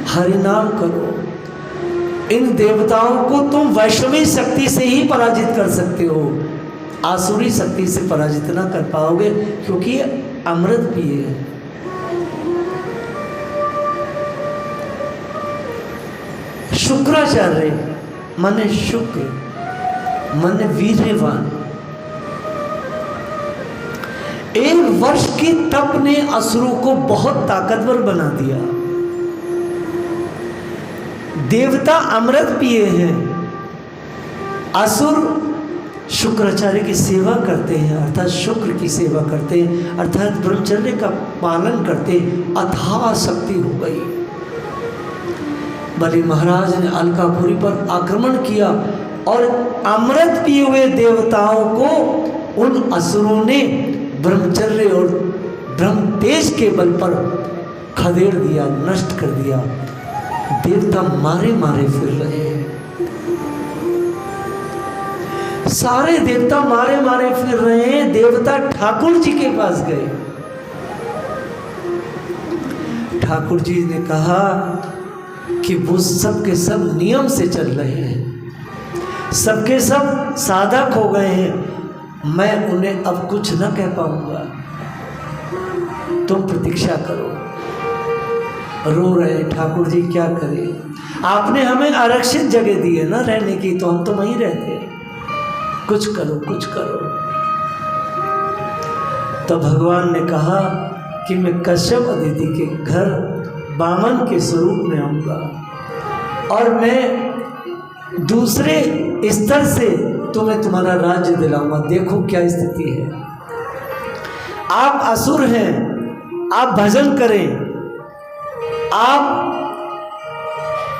हरि नाम करो। इन देवताओं को तुम वैष्णवी शक्ति से ही पराजित कर सकते हो, आसुरी शक्ति से पराजित ना कर पाओगे, क्योंकि ये अमृत पिए हैं। शुक्राचार्य माने शुक्र, माने वीर्यवान। 1 वर्ष की तप ने असुरों को बहुत ताकतवर बना दिया। देवता अमृत पिए हैं, असुर शुक्राचार्य की सेवा करते हैं, अर्थात शुक्र की सेवा करते हैं, अर्थात ब्रह्मचर्य का पालन करते हैं। अथाह शक्ति हो गई। बलि महाराज ने अलकापुरी पर आक्रमण किया और अमृत पिए हुए देवताओं को उन असुरों ने ब्रह्मचर्य और ब्रह्म तेज के बल पर खदेड़ दिया, नष्ट कर दिया। देवता मारे मारे फिर रहे हैं, सारे देवता मारे मारे फिर रहे हैं। देवता ठाकुर जी के पास गए। ठाकुर जी ने कहा कि वो सब के सब नियम से चल रहे हैं, सबके सब साधक हो गए हैं, मैं उन्हें अब कुछ न कह पाऊंगा, तुम प्रतीक्षा करो। रो रहे ठाकुर जी, क्या करें, आपने हमें आरक्षित जगह दी है ना रहने की, तो हम तो वहीं रहते हैं, कुछ करो कुछ करो। तो भगवान ने कहा कि मैं कश्यप अदिति के घर वामन के स्वरूप में आऊँगा और मैं दूसरे स्तर से तुम्हें तुम्हारा राज्य दिलाऊंगा। देखो क्या स्थिति है, आप असुर हैं, आप भजन करें, आप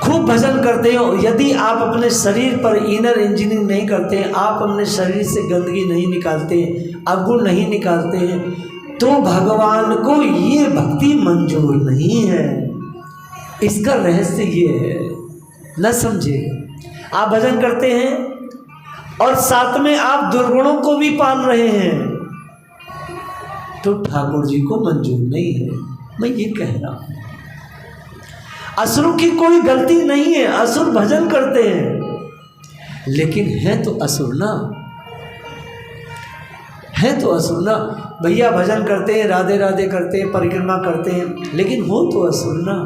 खूब भजन करते हो। यदि आप अपने शरीर पर इनर इंजीनियरिंग नहीं करते हैं, आप अपने शरीर से गंदगी नहीं निकालते हैं, अवगुण नहीं निकालते हैं, तो भगवान को ये भक्ति मंजूर नहीं है। इसका रहस्य ये है, न समझे। आप भजन करते हैं और साथ में आप दुर्गुणों को भी पाल रहे हैं, तो ठाकुर जी को मंजूर नहीं है। मैं ये कह रहा हूं, असुरों की कोई गलती नहीं है, असुर भजन करते हैं, लेकिन है तो असुर ना, है तो असुर ना। भैया भजन करते हैं, राधे राधे करते हैं, परिक्रमा करते हैं, लेकिन हो तो असुर ना,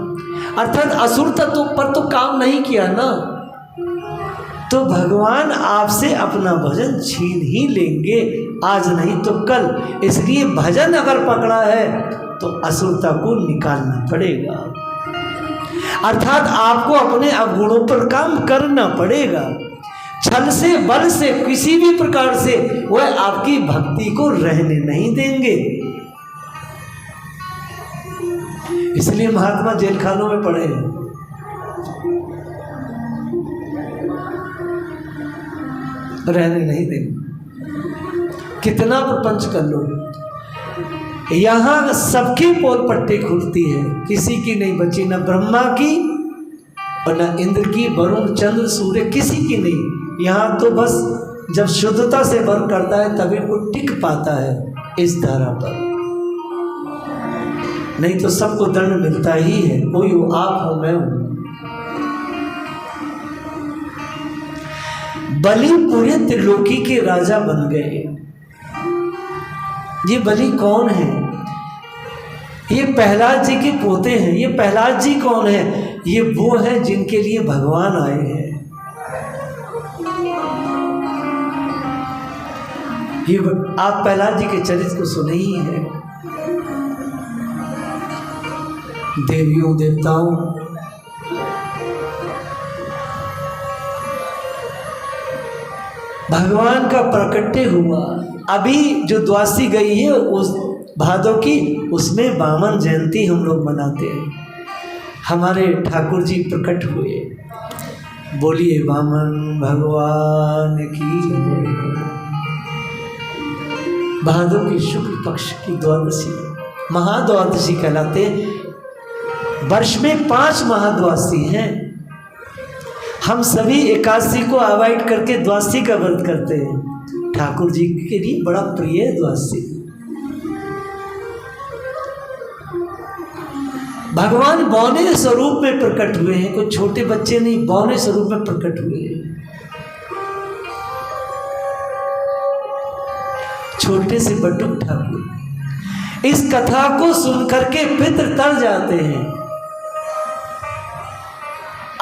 अर्थात असुर तत्व पर तो काम नहीं किया ना, तो भगवान आपसे अपना भजन छीन ही लेंगे, आज नहीं तो कल। इसलिए भजन अगर पकड़ा है तो असुरता को निकालना पड़ेगा, अर्थात आपको अपने अवगुणों पर काम करना पड़ेगा। छल से, बल से, किसी भी प्रकार से वह आपकी भक्ति को रहने नहीं देंगे। इसलिए महात्मा जेल खानों में पड़े हैं, रहने नहीं देंगे। कितना प्रपंच कर लो, यहाँ सबकी पोल पट्टी खुलती है, किसी की नहीं बची, न ब्रह्मा की और न इंद्र की, वरुण, चंद्र, सूर्य, किसी की नहीं। यहाँ तो बस जब शुद्धता से वर्क करता है तभी वो टिक पाता है इस धारा पर, नहीं तो सबको दंड मिलता ही है, कोई हो, आप हो, मैं हूं। बलि पूरे त्रिलोकी के राजा बन गए। ये बलि कौन है? ये प्रहलाद जी के पोते हैं। ये प्रहलाद जी कौन है? ये वो है जिनके लिए भगवान आए हैं। ये आप प्रहलाद जी के चरित्र को सुने ही हैं। देवियों देवताओं, भगवान का प्रकट्य हुआ। अभी जो द्वासी गई है उस भादों की, उसमें वामन जयंती हम लोग मनाते हैं। हमारे ठाकुर जी प्रकट हुए। बोलिए वामन भगवान की जय। भादों की शुक्ल पक्ष की द्वादशी महाद्वादशी कहलाते। वर्ष में 5 महाद्वादशी हैं। हम सभी एकादशी को अवॉइड करके द्वादशी का व्रत करते हैं। ठाकुर जी के लिए बड़ा प्रिय है द्वादशी। भगवान बौने स्वरूप में प्रकट हुए हैं, कोई छोटे बच्चे नहीं, बौने स्वरूप में प्रकट हुए हैं। छोटे से बटुक ठाकुर इस कथा को सुनकर के पितर तर जाते हैं।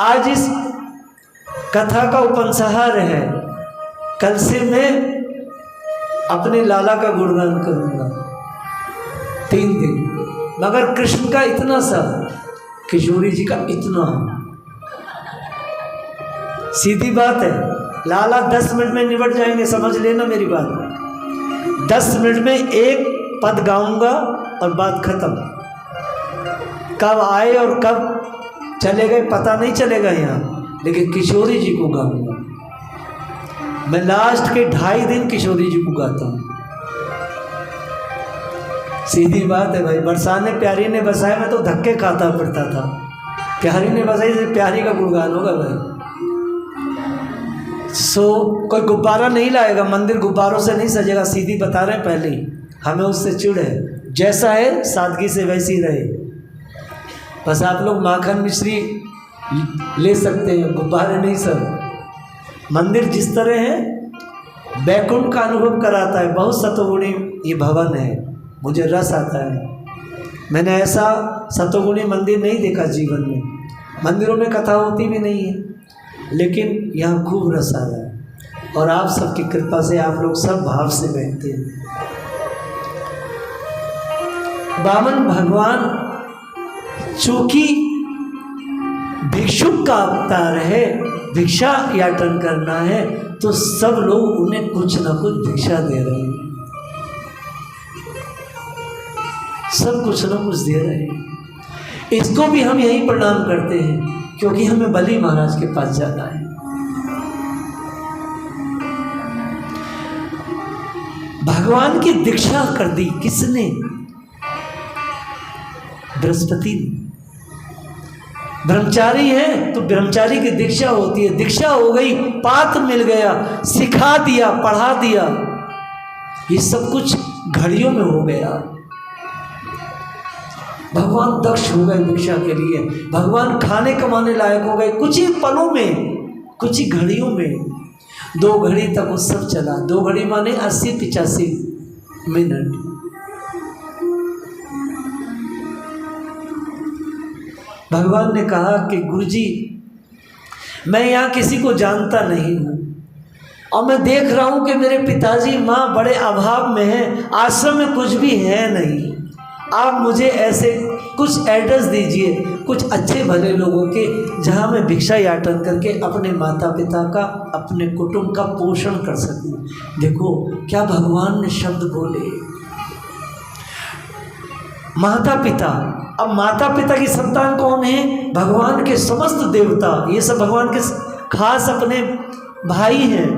आज इस कथा का उपसंहार है, कल से मैं अपने लाला का गुणगान करूंगा 3 दिन, मगर कृष्ण का इतना सा, किशोरी जी का इतना। सीधी बात है, लाला 10 मिनट में निपट जाएंगे, समझ लेना मेरी बात। 10 मिनट में एक पद गाऊंगा और बात खत्म। कब आए और कब चले गए पता नहीं चलेगा यहाँ, लेकिन किशोरी जी को गाऊंगा मैं। लास्ट के 2.5 दिन किशोरी जी को गाता हूँ। सीधी बात है भाई। बरसाने प्यारी ने बसाए, मैं तो धक्के खाता फिरता था। प्यारी ने बसाई से प्यारी का गुणगान होगा भाई। कोई गुब्बारा नहीं लाएगा, मंदिर गुब्बारों से नहीं सजेगा, सीधी बता रहे हैं पहले ही। हमें उससे चिढ़ है, जैसा है सादगी से वैसी रहे। बस आप लोग माखन मिश्री ले सकते हैं, गुब्बारे नहीं सर। मंदिर जिस तरह है बैकुंठ का अनुभव कराता है। बहुत सतोगुणी ये भवन है, मुझे रस आता है। मैंने ऐसा सतोगुणी मंदिर नहीं देखा जीवन में। मंदिरों में कथा होती भी नहीं है, लेकिन यहाँ खूब रस आ रहा है। और आप सबकी कृपा से आप लोग सब भाव से बैठते हैं। वामन भगवान चूंकि भिक्षुक का अवतार है, भिक्षा याटन करना है, तो सब लोग उन्हें कुछ ना कुछ भिक्षा दे रहे हैं। सब कुछ ना कुछ दे रहे हैं। इसको भी हम यही प्रणाम करते हैं, क्योंकि हमें बलि महाराज के पास जाना है। भगवान की दीक्षा कर दी किसने? बृहस्पति ने। ब्रह्मचारी है तो ब्रह्मचारी की दीक्षा होती है। दीक्षा हो गई, पात्र मिल गया, सिखा दिया, पढ़ा दिया, ये सब कुछ घड़ियों में हो गया। भगवान दक्ष हो गए भिक्षा के लिए। भगवान खाने कमाने लायक हो गए कुछ ही पलों में, कुछ ही घड़ियों में। 2 घड़ी तक वो सब चला। 2 घड़ी माने 80-85 मिनट। भगवान ने कहा कि गुरुजी, मैं यहाँ किसी को जानता नहीं हूँ, और मैं देख रहा हूँ कि मेरे पिताजी माँ बड़े अभाव में हैं, आश्रम में कुछ भी है नहीं। आप मुझे ऐसे कुछ एड्रेस दीजिए, कुछ अच्छे भले लोगों के, जहाँ मैं भिक्षा याटन करके अपने माता पिता का, अपने कुटुंब का पोषण कर सकूँ। देखो क्या भगवान ने शब्द बोले, माता पिता। अब माता पिता की संतान कौन है? भगवान के समस्त देवता, ये सब भगवान के खास अपने भाई हैं।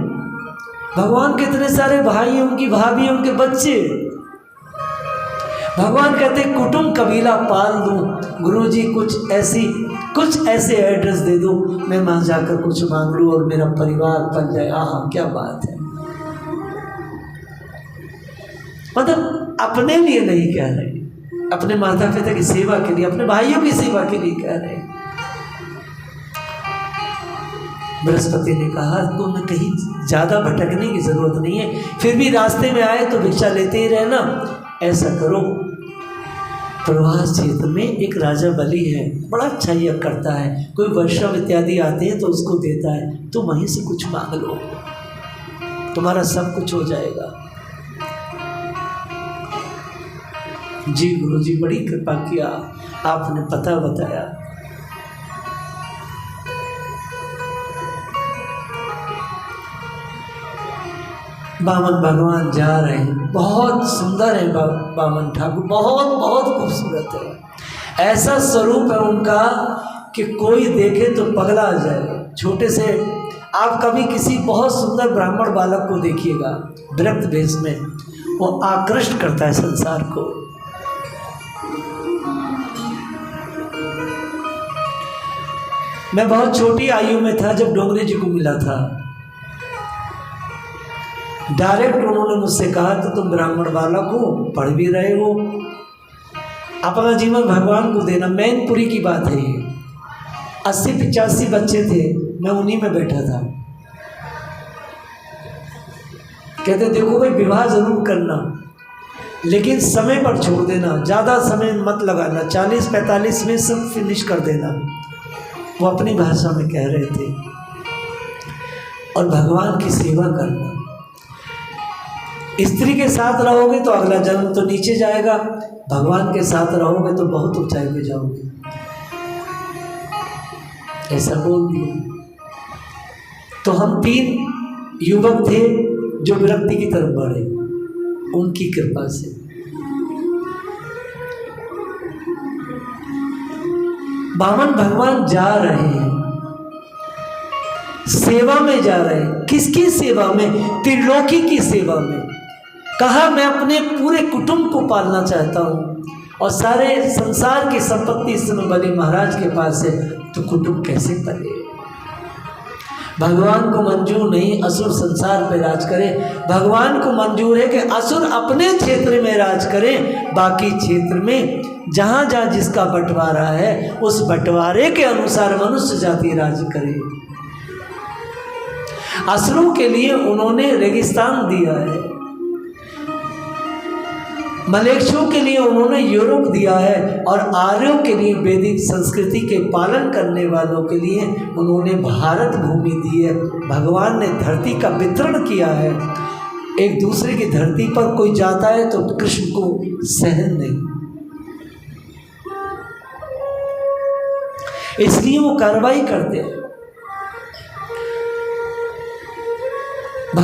भगवान के इतने सारे भाई हैं, उनकी भाभी, उनके बच्चे। भगवान कहते कुटुंब कबीला पाल दूं। गुरुजी कुछ ऐसे एड्रेस दे दो, मैं वहाँ जाकर कुछ मांग लूँ और मेरा परिवार बन जाए। आहा क्या बात है। मतलब अपने लिए नहीं कह रहे, अपने माता पिता की सेवा के लिए, अपने भाइयों की सेवा के लिए कह रहे। बृहस्पति ने कहा तुम्हें कहीं ज़्यादा भटकने की ज़रूरत नहीं है, फिर भी रास्ते में आए तो भिक्षा लेते ही रहना। ऐसा करो, प्रवास क्षेत्र में एक राजा बलि है, बड़ा अच्छा यज्ञ करता है, कोई वैष्णव इत्यादि आते हैं तो उसको देता है, तो वहीं से कुछ मांग लो, तुम्हारा सब कुछ हो जाएगा। जी गुरुजी बड़ी कृपा किया, आपने पता बताया। वामन भगवान जा रहे हैं, बहुत सुंदर है वामन ठाकुर, बहुत बहुत खूबसूरत है। ऐसा स्वरूप है उनका कि कोई देखे तो पगला आ जाए। छोटे से आप कभी किसी बहुत सुंदर ब्राह्मण बालक को देखिएगा विरक्त भेष में, वो आकृष्ट करता है संसार को। मैं बहुत छोटी आयु में था जब डोंगरे जी को मिला था। डायरेक्ट उन्होंने मुझसे कहा तो तुम ब्राह्मण बालक हो, पढ़ भी रहे हो, अपना जीवन भगवान को देना। मैनपुरी की बात है ये। 80-85 बच्चे थे, मैं उन्हीं में बैठा था। कहते देखो भाई, विवाह जरूर करना लेकिन समय पर छोड़ देना, ज़्यादा समय मत लगाना, 40-45 में सब फिनिश कर देना। वो अपनी भाषा में कह रहे थे। और भगवान की सेवा करना। स्त्री के साथ रहोगे तो अगला जन्म तो नीचे जाएगा, भगवान के साथ रहोगे तो बहुत ऊंचाई पे जाओगे, ऐसा बोल दिया। तो हम 3 युवक थे जो विरक्ति की तरफ बढ़े, उनकी कृपा से। बामन भगवान जा रहे हैं, सेवा में जा रहे हैं। किसकी सेवा में? त्रिलोकी की सेवा में। कहा मैं अपने पूरे कुटुंब को पालना चाहता हूँ और सारे संसार की संपत्ति इस समय बलि महाराज के पास है, तो कुटुंब कैसे पले? भगवान को मंजूर नहीं असुर संसार पे राज करे। भगवान को मंजूर है कि असुर अपने क्षेत्र में राज करें, बाकी क्षेत्र में जहाँ जहाँ जिसका बंटवारा है उस बंटवारे के अनुसार मनुष्य जाति राज करे। असुरों के लिए उन्होंने रेगिस्तान दिया है, मलेच्छों के लिए उन्होंने यूरोप दिया है, और आर्यों के लिए वैदिक संस्कृति के पालन करने वालों के लिए उन्होंने भारत भूमि दी है। भगवान ने धरती का वितरण किया है। एक दूसरे की धरती पर कोई जाता है तो कृष्ण को सहन नहीं, इसलिए वो कार्रवाई करते हैं।